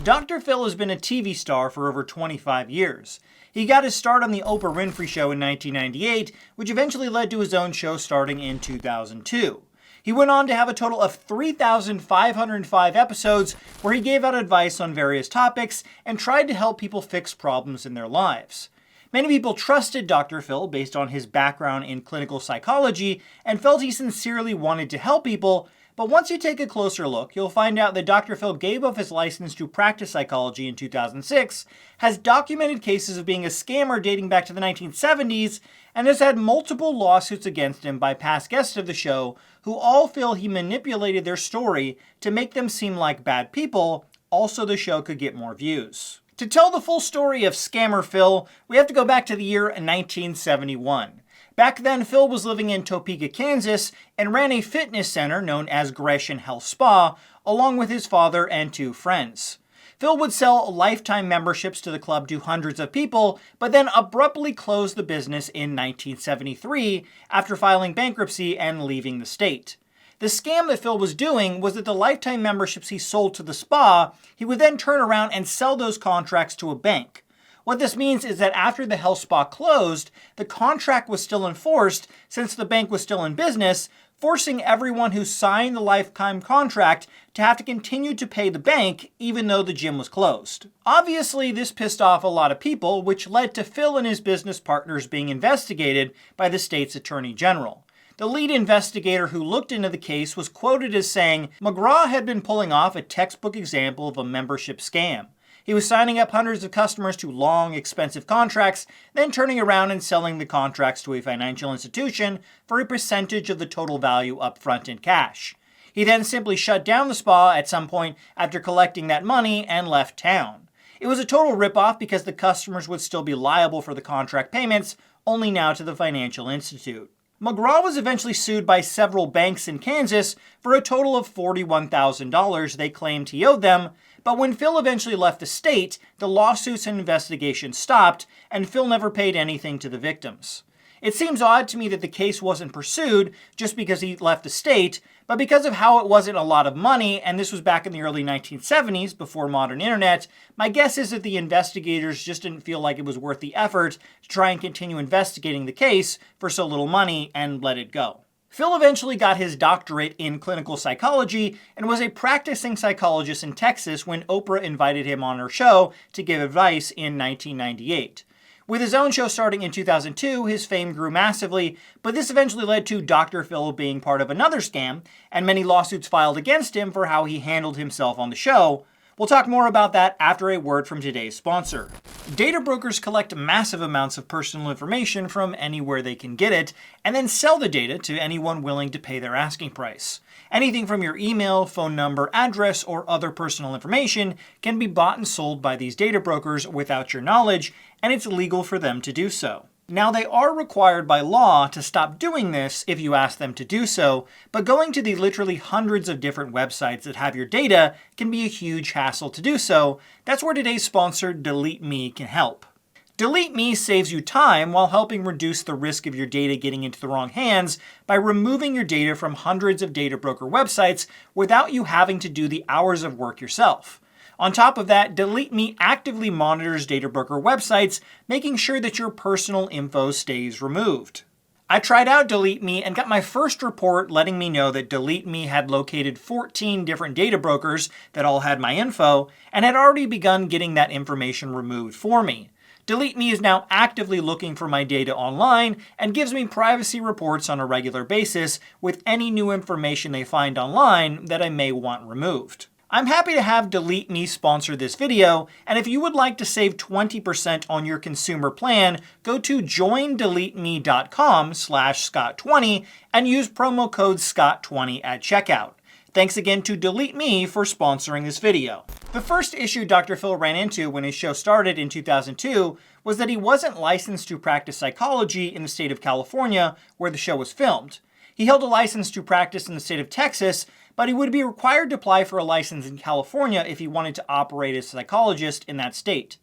Dr. Phil has been a TV star for over 25 years. He got his start on the Oprah Winfrey Show in 1998, which eventually led to his own show starting in 2002. He went on to have a total of 3,505 episodes where he gave out advice on various topics and tried to help people fix problems in their lives. Many people trusted Dr. Phil based on his background in clinical psychology and felt he sincerely wanted to help people, but once you take a closer look, you'll find out that Dr. Phil gave up his license to practice psychology in 2006, has documented cases of being a scammer dating back to the 1970s, and has had multiple lawsuits against him by past guests of the show who all feel he manipulated their story to make them seem like bad people, also the show could get more views. To tell the full story of Scammer Phil, we have to go back to the year 1971. Back then, Phil was living in Topeka, Kansas, and ran a fitness center known as Grecian Health Spa, along with his father and two friends. Phil would sell lifetime memberships to the club to hundreds of people, but then abruptly closed the business in 1973 after filing bankruptcy and leaving the state. The scam that Phil was doing was that the lifetime memberships he sold to the spa, he would then turn around and sell those contracts to a bank. What this means is that after the health spa closed, the contract was still enforced since the bank was still in business, forcing everyone who signed the lifetime contract to have to continue to pay the bank even though the gym was closed. Obviously, this pissed off a lot of people, which led to Phil and his business partners being investigated by the state's attorney general. The lead investigator who looked into the case was quoted as saying, "McGraw had been pulling off a textbook example of a membership scam. He was signing up hundreds of customers to long, expensive contracts, then turning around and selling the contracts to a financial institution for a percentage of the total value upfront in cash. He then simply shut down the spa at some point after collecting that money and left town. It was a total ripoff because the customers would still be liable for the contract payments, only now to the financial institute." McGraw was eventually sued by several banks in Kansas for a total of $41,000 they claimed he owed them, but when Phil eventually left the state, the lawsuits and investigations stopped, and Phil never paid anything to the victims. It seems odd to me that the case wasn't pursued just because he left the state, but because of how it wasn't a lot of money, and this was back in the early 1970s, before modern internet, my guess is that the investigators just didn't feel like it was worth the effort to try and continue investigating the case for so little money and let it go. Phil eventually got his doctorate in clinical psychology and was a practicing psychologist in Texas when Oprah invited him on her show to give advice in 1998. With his own show starting in 2002, his fame grew massively, but this eventually led to Dr. Phil being part of another scam, and many lawsuits filed against him for how he handled himself on the show. We'll talk more about that after a word from today's sponsor. Data brokers collect massive amounts of personal information from anywhere they can get it, and then sell the data to anyone willing to pay their asking price. Anything from your email, phone number, address, or other personal information can be bought and sold by these data brokers without your knowledge, and it's legal for them to do so. Now, they are required by law to stop doing this if you ask them to do so, but going to the literally hundreds of different websites that have your data can be a huge hassle to do so. That's where today's sponsor, Delete Me, can help. Delete Me saves you time while helping reduce the risk of your data getting into the wrong hands by removing your data from hundreds of data broker websites without you having to do the hours of work yourself. On top of that, Delete Me actively monitors data broker websites, making sure that your personal info stays removed. I tried out Delete Me and got my first report letting me know that Delete Me had located 14 different data brokers that all had my info and had already begun getting that information removed for me. Delete Me is now actively looking for my data online and gives me privacy reports on a regular basis with any new information they find online that I may want removed. I'm happy to have Delete Me sponsor this video, and if you would like to save 20% on your consumer plan, go to joindeleteme.com/Scott20 and use promo code Scott20 at checkout. Thanks again to Delete Me for sponsoring this video. The first issue Dr. Phil ran into when his show started in 2002 was that he wasn't licensed to practice psychology in the state of California, where the show was filmed. He held a license to practice in the state of Texas, but he would be required to apply for a license in California if he wanted to operate as a psychologist in that state.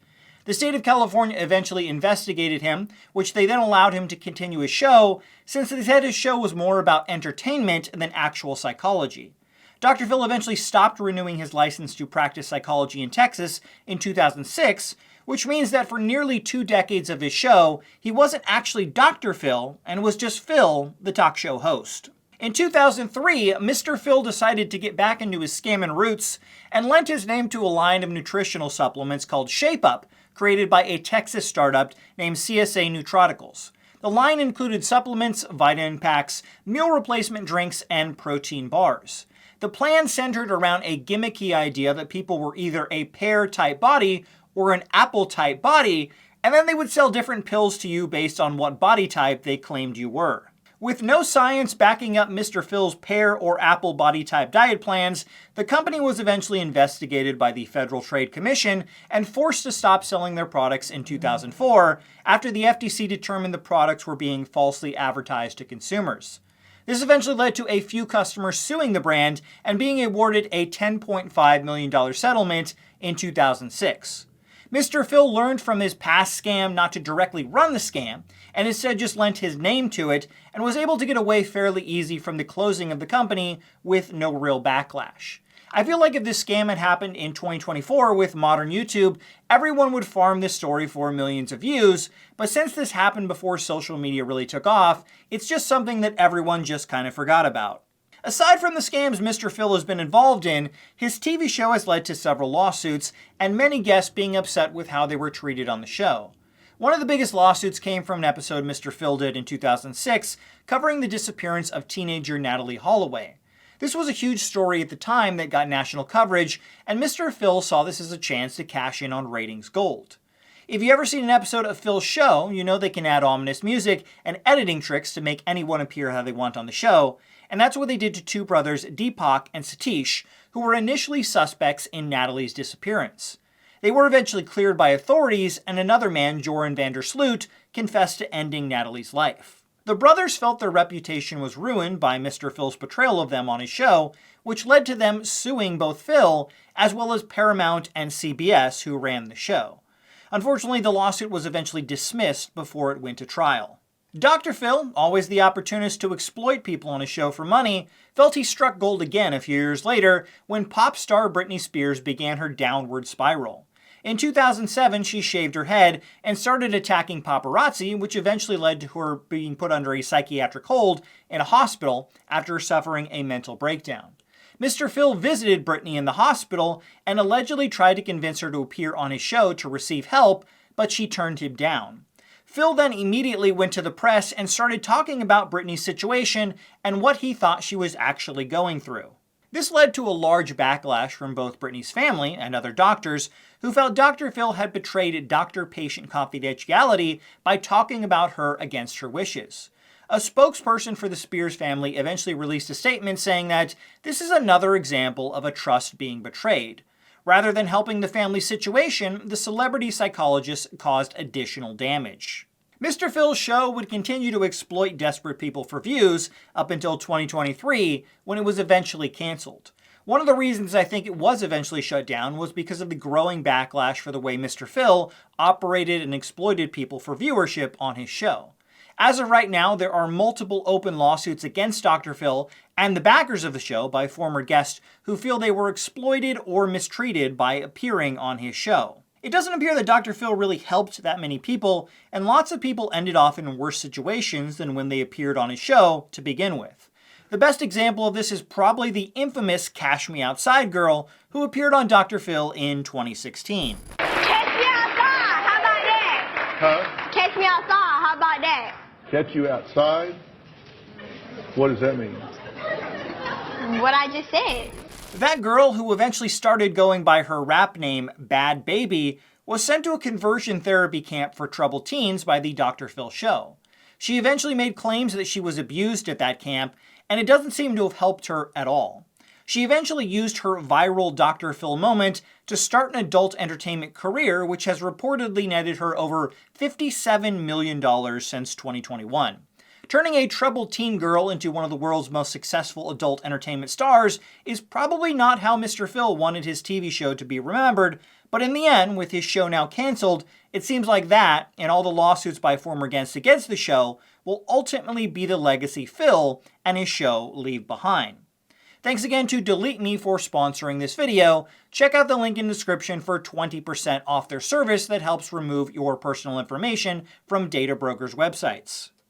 The state of California eventually investigated him, which they then allowed him to continue his show, since they said his show was more about entertainment than actual psychology. Dr. Phil eventually stopped renewing his license to practice psychology in Texas in 2006, which means that for nearly 2 decades of his show, he wasn't actually Dr. Phil and was just Phil, the talk show host. In 2003, Mr. Phil decided to get back into his scamming roots and lent his name to a line of nutritional supplements called Shape Up, created by a Texas startup named CSA Nutrauticals. The line included supplements, vitamin packs, meal replacement drinks, and protein bars. The plan centered around a gimmicky idea that people were either a pear-type body or an apple-type body, and then they would sell different pills to you based on what body type they claimed you were. With no science backing up Mr. Phil's pear or apple body type diet plans, the company was eventually investigated by the Federal Trade Commission and forced to stop selling their products in 2004 after the FTC determined the products were being falsely advertised to consumers. This eventually led to a few customers suing the brand and being awarded a $10.5 million settlement in 2006. Mr. Phil learned from his past scam not to directly run the scam, and instead just lent his name to it, and was able to get away fairly easy from the closing of the company with no real backlash. I feel like if this scam had happened in 2024 with modern YouTube, everyone would farm this story for millions of views, but since this happened before social media really took off, it's just something that everyone just kind of forgot about. Aside from the scams Mr. Phil has been involved in, his TV show has led to several lawsuits, and many guests being upset with how they were treated on the show. One of the biggest lawsuits came from an episode Mr. Phil did in 2006, covering the disappearance of teenager Natalie Holloway. This was a huge story at the time that got national coverage, and Mr. Phil saw this as a chance to cash in on ratings gold. If you ever seen an episode of Phil's show, you know they can add ominous music and editing tricks to make anyone appear how they want on the show, and that's what they did to 2 brothers, Deepak and Satish, who were initially suspects in Natalie's disappearance. They were eventually cleared by authorities, and another man, Joran van der Sloot, confessed to ending Natalie's life. The brothers felt their reputation was ruined by Mr. Phil's portrayal of them on his show, which led to them suing both Phil as well as Paramount and CBS, who ran the show. Unfortunately, the lawsuit was eventually dismissed before it went to trial. Dr. Phil, always the opportunist to exploit people on his show for money, felt he struck gold again a few years later when pop star Britney Spears began her downward spiral. In 2007, she shaved her head and started attacking paparazzi, which eventually led to her being put under a psychiatric hold in a hospital after suffering a mental breakdown. Mr. Phil visited Britney in the hospital and allegedly tried to convince her to appear on his show to receive help, but she turned him down. Phil then immediately went to the press and started talking about Britney's situation and what he thought she was actually going through. This led to a large backlash from both Britney's family and other doctors who felt Dr. Phil had betrayed doctor-patient confidentiality by talking about her against her wishes. A spokesperson for the Spears family eventually released a statement saying that this is another example of a trust being betrayed. Rather than helping the family's situation, the celebrity psychologist caused additional damage. Mr. Phil's show would continue to exploit desperate people for views up until 2023, when it was eventually canceled. One of the reasons I think it was eventually shut down was because of the growing backlash for the way Mr. Phil operated and exploited people for viewership on his show. As of right now, there are multiple open lawsuits against Dr. Phil and the backers of the show by former guests who feel they were exploited or mistreated by appearing on his show. It doesn't appear that Dr. Phil really helped that many people, and lots of people ended off in worse situations than when they appeared on his show to begin with. The best example of this is probably the infamous Cash Me Outside girl who appeared on Dr. Phil in 2016. Catch me outside, how about that? Huh? Catch me outside, how about that? Catch you outside? What does that mean? What I just said. That girl, who eventually started going by her rap name Bad Baby, was sent to a conversion therapy camp for troubled teens by the Dr. Phil show. She eventually made claims that she was abused at that camp, and it doesn't seem to have helped her at all. She eventually used her viral Dr. Phil moment to start an adult entertainment career, which has reportedly netted her over $57 million since 2021. Turning a troubled teen girl into one of the world's most successful adult entertainment stars is probably not how Mr. Phil wanted his TV show to be remembered, but in the end, with his show now canceled, it seems like that, and all the lawsuits by former guests against the show, will ultimately be the legacy Phil and his show leave behind. Thanks again to Delete Me for sponsoring this video. Check out the link in the description for 20% off their service that helps remove your personal information from data brokers' websites.